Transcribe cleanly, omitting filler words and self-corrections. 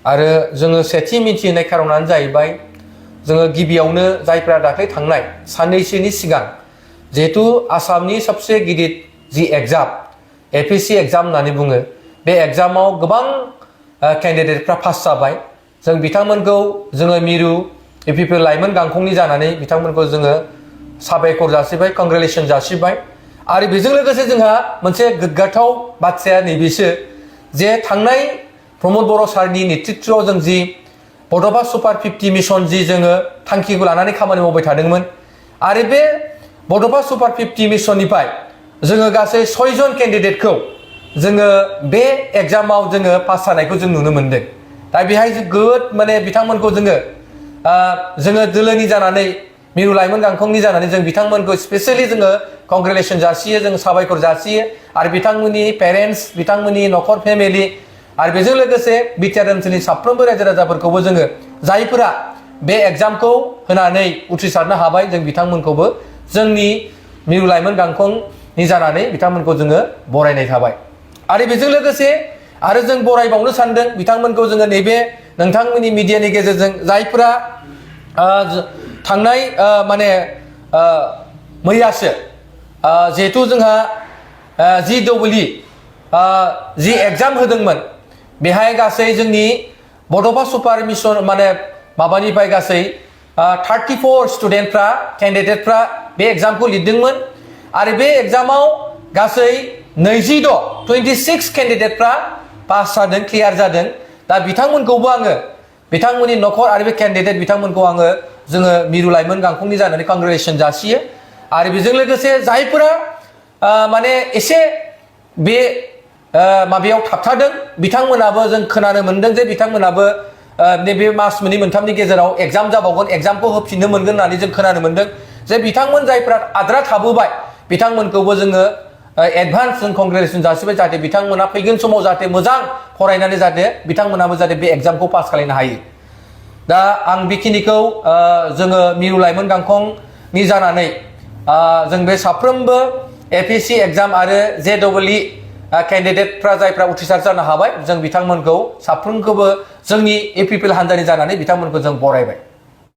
आरो जोङो सेथि मिथिनाय खारनानो जाहैबाय जोङो गिबियावनो जायफ्रा दाख्लै थांनाय साननैसोनि सिगां जिहेतु आसामनि सबसे गिदिर जि एग्जाम एपीएससी एग्जाम होननानै बुङो बे एग्जामाव गोबां कैंडिडेटफ्रा पास जाबाय जों बिथांमोनखौ जोङो मिरु इउपिपि लाइमोन गांखंनि जानानै बिथांमोनखौ जोङो साबायखर जासिबाय कंग्रेचुलेसन जासिबाय आरो बेजों लोगोसे जोंहा मोनसे गोग्गाथाव बाथ्राया नैबेसो जे थांनाय प्रमोद बर' सारनि नेतृत्वआव जों जि बड'फा सुपार 50 मिशन जि जोङो थांखिखौ लानानै खामानि मावबाय थादोंमोन आरो बे बड'फा सुपार 50 मिशननिफ्राय जोङो गासै 6 जन कैंडिडेटखौ जोङो बे एग्जामाव जोङो पास जानायखौ जों नुनो मोनदों दा बेहाय जोबोद माने बिथांमोनखौ जोङो दोलोनि जानानै मिरु लाइमोन गांखंनि जानानै जों बिथांमोनखौ स्पेशली जोङो कंग्रेचुलेसन जासियो जों साबायखर जासियो आरो बिथांमोननि पेरेन्ट्स बिथांमोननि नखर फेमिलि आरो बेजों लोगोसे बिटिआर ओनसोलनि साफ्रोमबो रायजो राजाफोरखौबो जोङो जायफोरा बे एग्जामखौ होनानै उथ्रिसारनो हाबाय जों बिथांमोनखौबो जोंनि मिरु लाइमोन गांखंनि जानानै बिथांमोनखौ जोङो बरायनाय थाबाय आरो बेजों लोगोसे आरो जों बरायबावनो सानदों बिथांमोनखौ जोङो नैबे नोंथांमोननि मिडियानि गेजेरजों जायफोरा थांनाय माने मैयासो जिहेतु जोंहा जि एग्जाम होदोंमोन बेहाय गासै जोंनि बड'फा सुपार मिशन माने माबानिफ्राय गासै 34 स्टुडेन्टफ्रा कैंडिडेटफ्रा बे एग्जामखौ लिरदोंमोन आरो बे एग्जामाव गासै 26 कैंडिडेटफ्रा पास जादों क्लियार जादों दा बिथांमोनखौबो आङो बिथांमोननि नखर आरो बे कैंडिडेट बिथांमोनखौ आङो जोङो मिरु लाइमोन गांखंनि जानानै कंग्रेचुलेसन जासियो आरो बेजों लोगोसे जायफोरा माने एसे बे माबायाव थाबथादों बिथांमोनाबो जों खोनानो मोनदों जे बिथांमोनाबो नैबे मास मोननै मोनथामनि गेजेराव एग्जाम जाबावगोन एग्जामखौ होफिननो मोनगोन होननानै जों खोनानो मोनदों जे बिथांमोन जायफ्रा आद्रा थाबोबाय बिथांमोनखौबो जोङो एडभान्स जों कंग्रेचुलेसन जासिबाय जाहाथे बिथांमोना फैगोन समाव जाहाथे मोजां फरायनानै जाहाथे बिथांमोनाबो जाहाथे बे एग्जामखौ पास खालामनो हायो दा आं बेखिनिखौ जोङो मिरु लाइमोन गांखंनि जानानै जों बे साफ्रोमबो एपीएससी एग्जाम आरो जेईई कैंडिडेटफ्रा जायफ्रा उथ्रिसार जानो हाबाय जों बिथांमोनखौ साफ्रोमखौबो जोंनि इउपिपि हान्जानि जानानै बिथांमोनखौ जों बरायबाय।